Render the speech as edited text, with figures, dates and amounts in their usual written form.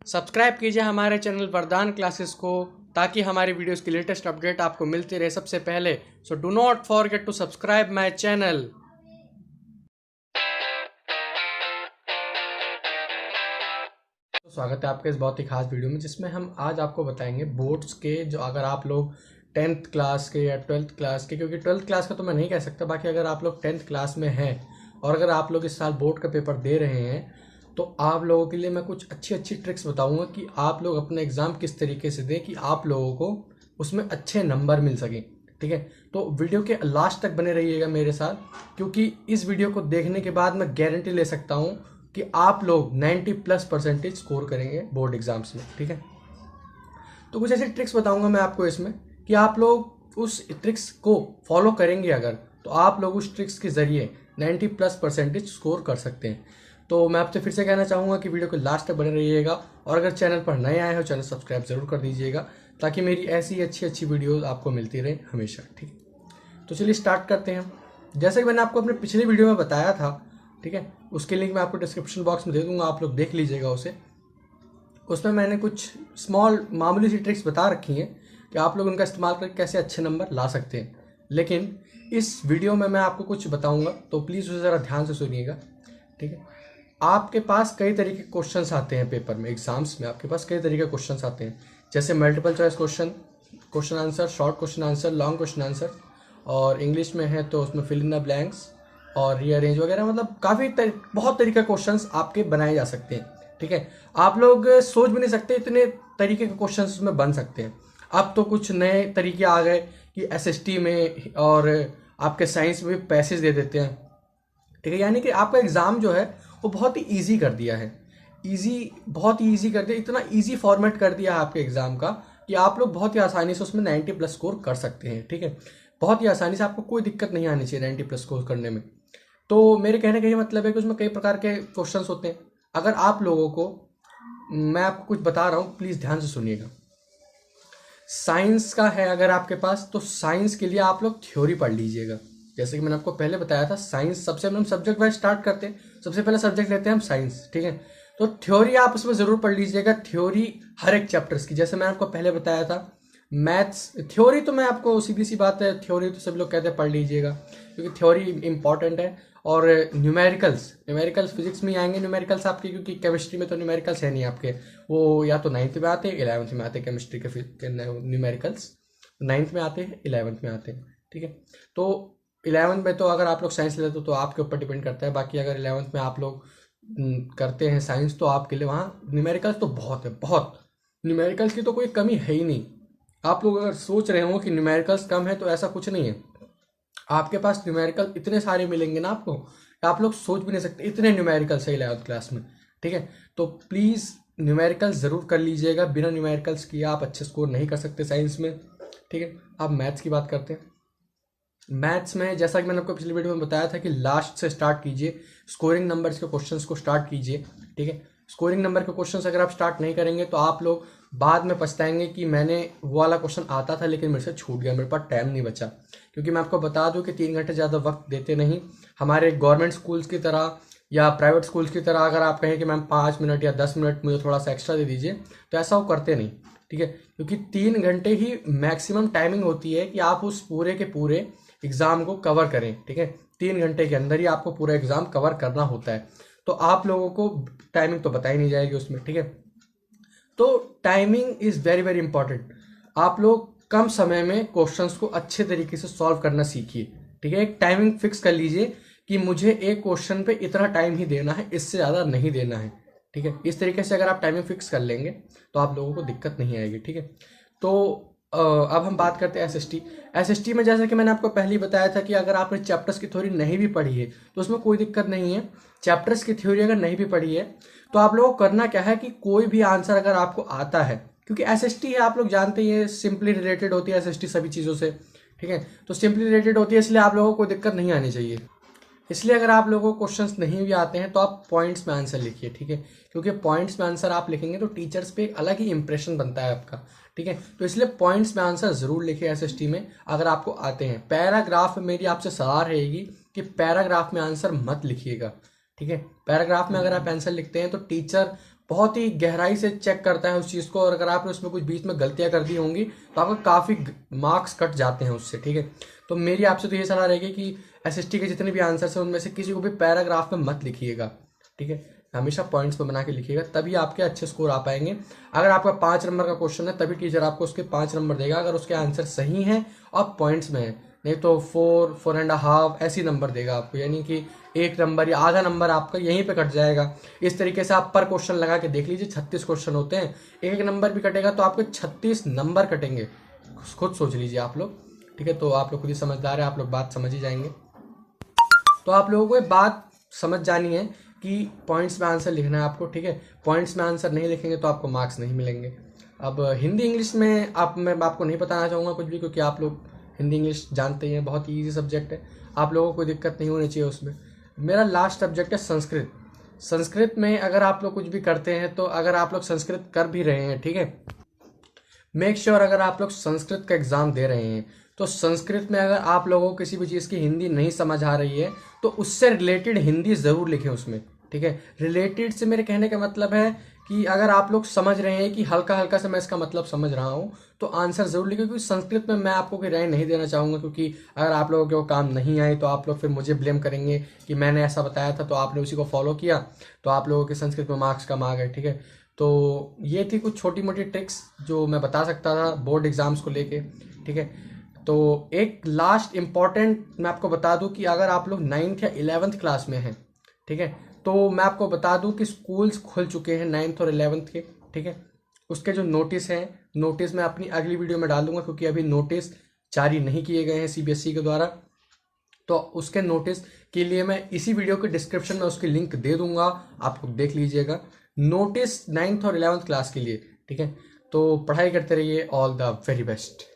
Subscribe कीजिए हमारे channel वरदान क्लासेस को ताकि हमारी वीडियोस की लेटेस्ट अपडेट आपको मिलती रहे सबसे पहले। So do not forget to subscribe my channel. तो स्वागत है आपके इस बहुत ही खास वीडियो में, जिसमें हम आज आपको बताएंगे बोर्ड्स के, जो अगर आप लोग 10th क्लास के या 12th क्लास के, क्योंकि 12th क्लास का तो मैं नहीं कह सकता, बाकी अगर आप लोग 10th क्लास में हैं और अगर आप लोग इस साल बोर्ड का पेपर दे रहे हैं तो आप लोगों के लिए मैं कुछ अच्छी अच्छी ट्रिक्स बताऊंगा कि आप लोग अपना एग्ज़ाम किस तरीके से दें कि आप लोगों को उसमें अच्छे नंबर मिल सकें। ठीक है, तो वीडियो के लास्ट तक बने रहिएगा मेरे साथ, क्योंकि इस वीडियो को देखने के बाद मैं गारंटी ले सकता हूं कि आप लोग 90+% स्कोर करेंगे बोर्ड एग्जाम्स में। ठीक है, तो कुछ ऐसी ट्रिक्स बताऊंगा मैं आपको इसमें कि आप लोग उस ट्रिक्स को फॉलो करेंगे अगर, तो आप लोग उस ट्रिक्स के जरिए 90+% स्कोर कर सकते हैं। तो मैं आपसे फिर से कहना चाहूँगा कि वीडियो को लास्ट तक बने रहिएगा, और अगर चैनल पर नए आए हो चैनल सब्सक्राइब जरूर कर दीजिएगा ताकि मेरी ऐसी अच्छी अच्छी वीडियोस आपको मिलती रहे हमेशा। ठीक है, तो चलिए स्टार्ट करते हैं। जैसे कि मैंने आपको अपने पिछले वीडियो में बताया था, ठीक है, उसके लिंक मैं आपको डिस्क्रिप्शन बॉक्स में दे दूंगा, आप लोग देख लीजिएगा उसे। उसमें मैंने कुछ स्मॉल मामूली सी ट्रिक्स बता रखी हैं कि आप लोग उनका इस्तेमाल करके कैसे अच्छे नंबर ला सकते हैं। लेकिन इस वीडियो में मैं आपको कुछ बताऊंगा, तो प्लीज़ उसे ज़रा ध्यान से सुनिएगा। ठीक है, आपके पास कई तरीके के क्वेश्चंस आते हैं पेपर में, एग्जाम्स में आपके पास कई तरीके के क्वेश्चंस आते हैं, जैसे multiple choice question, question answer, short question answer, long question answer, और इंग्लिश में है तो उसमें फिल इन द ब्लैंक्स और रीअरेंज वगैरह। मतलब बहुत तरीके के क्वेश्चंस आपके बनाए जा सकते हैं। ठीक है, आप लोग सोच भी नहीं सकते इतने तरीके के क्वेश्चंस उसमें बन सकते हैं। अब तो कुछ नए तरीके आ गए कि एसएसटी में और आपके साइंस में पैसेज दे देते हैं। ठीक है, यानी कि आपका एग्ज़ाम जो है वो बहुत ही ईजी कर दिया है, बहुत ही ईजी कर दिया, इतना ईजी फॉर्मेट कर दिया है आपके एग्ज़ाम का कि आप लोग बहुत ही आसानी से उसमें 90+ स्कोर कर सकते हैं। ठीक है, बहुत ही आसानी से, आपको कोई दिक्कत नहीं आनी चाहिए 90+ स्कोर करने में। तो मेरे कहने का ये मतलब है कि उसमें कई प्रकार के क्वेश्चंस होते हैं। अगर आप लोगों को, मैं आपको कुछ बता रहा हूँ, प्लीज़ ध्यान से सुनिएगा। साइंस का है अगर आपके पास, तो साइंस के लिए आप लोग थ्योरी पढ़ लीजिएगा। जैसे कि मैंने आपको पहले बताया था, साइंस सबसे पहले हम सब्जेक्ट वाइज स्टार्ट करते हैं, सबसे पहले सब्जेक्ट लेते हैं हम साइंस। ठीक है, तो थ्योरी आप उसमें ज़रूर पढ़ लीजिएगा, थ्योरी हर एक चैप्टर्स की। जैसे मैंने आपको पहले बताया था मैथ्स थ्योरी, तो मैं आपको सीधी सी बात है, थ्योरी तो सभी लोग कहते हैं पढ़ लीजिएगा क्योंकि थ्योरी इंपॉर्टेंट है। और न्यूमेरिकल्स फिजिक्स में आएंगे न्यूमेरिकल्स आपके, क्योंकि केमिस्ट्री में तो न्यूमेरिकल्स है नहीं आपके, वो या तो 9th में आते हैं 11th में आते हैं, केमिस्ट्री के न्यूमेरिकल्स 9th में आते हैं 11th में आते हैं। ठीक है, तो 11th में तो अगर आप लोग साइंस लेते हो तो आपके ऊपर डिपेंड करता है, बाकी अगर 11th में आप लोग करते हैं साइंस तो आपके लिए वहाँ न्यूमेरिकल्स तो बहुत है, बहुत। न्यूमेरिकल्स की तो कोई कमी है ही नहीं। आप लोग अगर सोच रहे हो कि न्यूमेरिकल्स कम है, तो ऐसा कुछ नहीं है। आपके पास न्यूमेरिकल इतने सारे मिलेंगे ना आपको, आप लोग सोच भी नहीं सकते इतने न्यूमेरिकल्स है 11th क्लास में। ठीक है, तो प्लीज़ न्यूमेरिकल्स ज़रूर कर लीजिएगा, बिना न्यूमेरिकल्स किए आप अच्छे स्कोर नहीं कर सकते साइंस में। ठीक है, अब मैथ्स की बात करते हैं। मैथ्स में जैसा कि मैंने आपको पिछली वीडियो में बताया था कि लास्ट से स्टार्ट कीजिए, स्कोरिंग नंबर्स के क्वेश्चंस को स्टार्ट कीजिए। ठीक है, स्कोरिंग नंबर के क्वेश्चंस अगर आप स्टार्ट नहीं करेंगे तो आप लोग बाद में पछताएंगे कि मैंने वो वाला क्वेश्चन आता था लेकिन मेरे से छूट गया, मेरे पास टाइम नहीं बचा। क्योंकि मैं आपको बता दूं कि 3 घंटे ज़्यादा वक्त देते नहीं हमारे गवर्नमेंट स्कूल्स की तरह या प्राइवेट स्कूल्स की तरह। अगर आप कहें कि मैम 5 मिनट या 10 मिनट मुझे थोड़ा सा एक्स्ट्रा दे दीजिए, तो ऐसा वो करते नहीं। ठीक है, क्योंकि 3 घंटे ही मैक्सिमम टाइमिंग होती है कि आप उस पूरे के पूरे एग्ज़ाम को कवर करें। ठीक है, 3 घंटे के अंदर ही आपको पूरा एग्ज़ाम कवर करना होता है, तो आप लोगों को टाइमिंग तो बताई नहीं जाएगी उसमें। ठीक है, तो timing is very very important. आप लोग कम समय में क्वेश्चंस को अच्छे तरीके से सॉल्व करना सीखिए। ठीक है, एक टाइमिंग फिक्स कर लीजिए कि मुझे एक क्वेश्चन पे इतना टाइम ही देना है, इससे ज़्यादा नहीं देना है। ठीक है, इस तरीके से अगर आप टाइमिंग फिक्स कर लेंगे तो आप लोगों को दिक्कत नहीं आएगी। ठीक है, तो अब हम बात करते हैं एसएसटी में। जैसे कि मैंने आपको पहले ही बताया था कि अगर आपने चैप्टर्स की थ्योरी नहीं भी पढ़ी है तो उसमें कोई दिक्कत नहीं है। चैप्टर्स की थ्योरी अगर नहीं भी पढ़ी है तो आप लोगों को करना क्या है कि कोई भी आंसर अगर आपको आता है, क्योंकि एसएसटी है आप लोग जानते ही है, सिंपली रिलेटेड होती है एसएसटी सभी चीज़ों से। ठीक है, तो सिंपली रिलेटेड होती है, इसलिए आप लोगों को कोई दिक्कत नहीं आनी चाहिए। इसलिए अगर आप लोगों को क्वेश्चंस नहीं भी आते हैं तो आप पॉइंट्स में आंसर लिखिए। ठीक है, क्योंकि पॉइंट्स में आंसर आप लिखेंगे तो टीचर्स पे एक अलग ही इंप्रेशन बनता है आपका। ठीक है, तो इसलिए पॉइंट्स में आंसर जरूर लिखिए एसएसटी में अगर आपको आते हैं। पैराग्राफ में मेरी आपसे सलाह रहेगी कि पैराग्राफ में आंसर मत लिखिएगा। ठीक है, पैराग्राफ में अगर आप आंसर लिखते हैं तो टीचर बहुत ही गहराई से चेक करता है उस चीज़ को, और अगर आपने उसमें कुछ बीच में गलतियां कर दी होंगी तो आपका काफ़ी मार्क्स कट जाते हैं उससे, ठीक है। तो मेरी आपसे तो ये सलाह रहेगी कि एसएसटी के जितने भी आंसर्स हैं उनमें से किसी को भी पैराग्राफ में मत लिखिएगा, ठीक है। हमेशा पॉइंट्स पे बना के लिखिएगा, तभी आपके अच्छे स्कोर आ पाएंगे। अगर आपका 5 नंबर का क्वेश्चन है तभी टीचर आपको उसके 5 नंबर देगा, अगर उसके आंसर सही हैं और पॉइंट्स में है, नहीं तो 4, 4.5 ऐसी नंबर देगा आपको, यानी कि 1 नंबर या आधा नंबर आपका यहीं पे कट जाएगा। इस तरीके से आप पर क्वेश्चन लगा के देख लीजिए, 36 क्वेश्चन होते हैं, एक नंबर भी कटेगा तो आपके 36 नंबर कटेंगे। खुद सोच लीजिए आप लोग, ठीक है। तो आप लोग खुद ही समझदार है, आप लोग बात समझ ही जाएंगे। तो आप लोगों को ये बात समझ जानी है कि पॉइंट्स में आंसर लिखना है आपको, ठीक है। पॉइंट्स में आंसर नहीं लिखेंगे तो आपको मार्क्स नहीं मिलेंगे। अब हिंदी इंग्लिश में मैं आपको नहीं बताना चाहूँगा कुछ भी, क्योंकि आप लोग हिंदी इंग्लिश जानते ही हैं, बहुत ही ईजी सब्जेक्ट है, आप लोगों को कोई दिक्कत नहीं होनी चाहिए उसमें। मेरा लास्ट सब्जेक्ट है संस्कृत। संस्कृत में अगर आप लोग कुछ भी करते हैं, तो अगर आप लोग संस्कृत कर भी रहे हैं, ठीक है, मेक श्योर अगर आप लोग संस्कृत का एग्जाम दे रहे हैं तो संस्कृत में अगर आप लोगों को किसी भी चीज़ की हिंदी नहीं समझ आ रही है तो उससे रिलेटेड हिंदी ज़रूर लिखें उसमें, ठीक है। रिलेटेड से मेरे कहने का मतलब है कि अगर आप लोग समझ रहे हैं कि हल्का हल्का से मैं इसका मतलब समझ रहा हूँ तो आंसर ज़रूर लिखें, क्योंकि संस्कृत में मैं आपको कोई राय नहीं देना चाहूँगा, क्योंकि अगर आप लोगों के वो काम नहीं आए तो आप लोग फिर मुझे ब्लेम करेंगे कि मैंने ऐसा बताया था तो आपने उसी को फॉलो किया, तो आप लोगों के संस्कृत में मार्क्स कम आ गए, ठीक है। तो ये थी कुछ छोटी मोटी ट्रिक्स जो मैं बता सकता था बोर्ड एग्जाम्स को लेके, ठीक है। तो एक लास्ट इम्पॉर्टेंट मैं आपको बता दूं कि अगर आप लोग 9th या 11th क्लास में हैं, ठीक है, तो मैं आपको बता दूं कि स्कूल्स खुल चुके हैं 9th और 11th के, ठीक है। उसके जो नोटिस हैं, नोटिस मैं अपनी अगली वीडियो में डाल दूंगा, क्योंकि अभी नोटिस जारी नहीं किए गए हैं सीबीएसई के द्वारा। तो उसके नोटिस के लिए मैं इसी वीडियो के डिस्क्रिप्शन में उसकी लिंक दे दूंगा, आप लोग देख लीजिएगा। नोटिस 9th और 11th क्लास के लिए, ठीक है। तो पढ़ाई करते रहिए, ऑल द वेरी बेस्ट।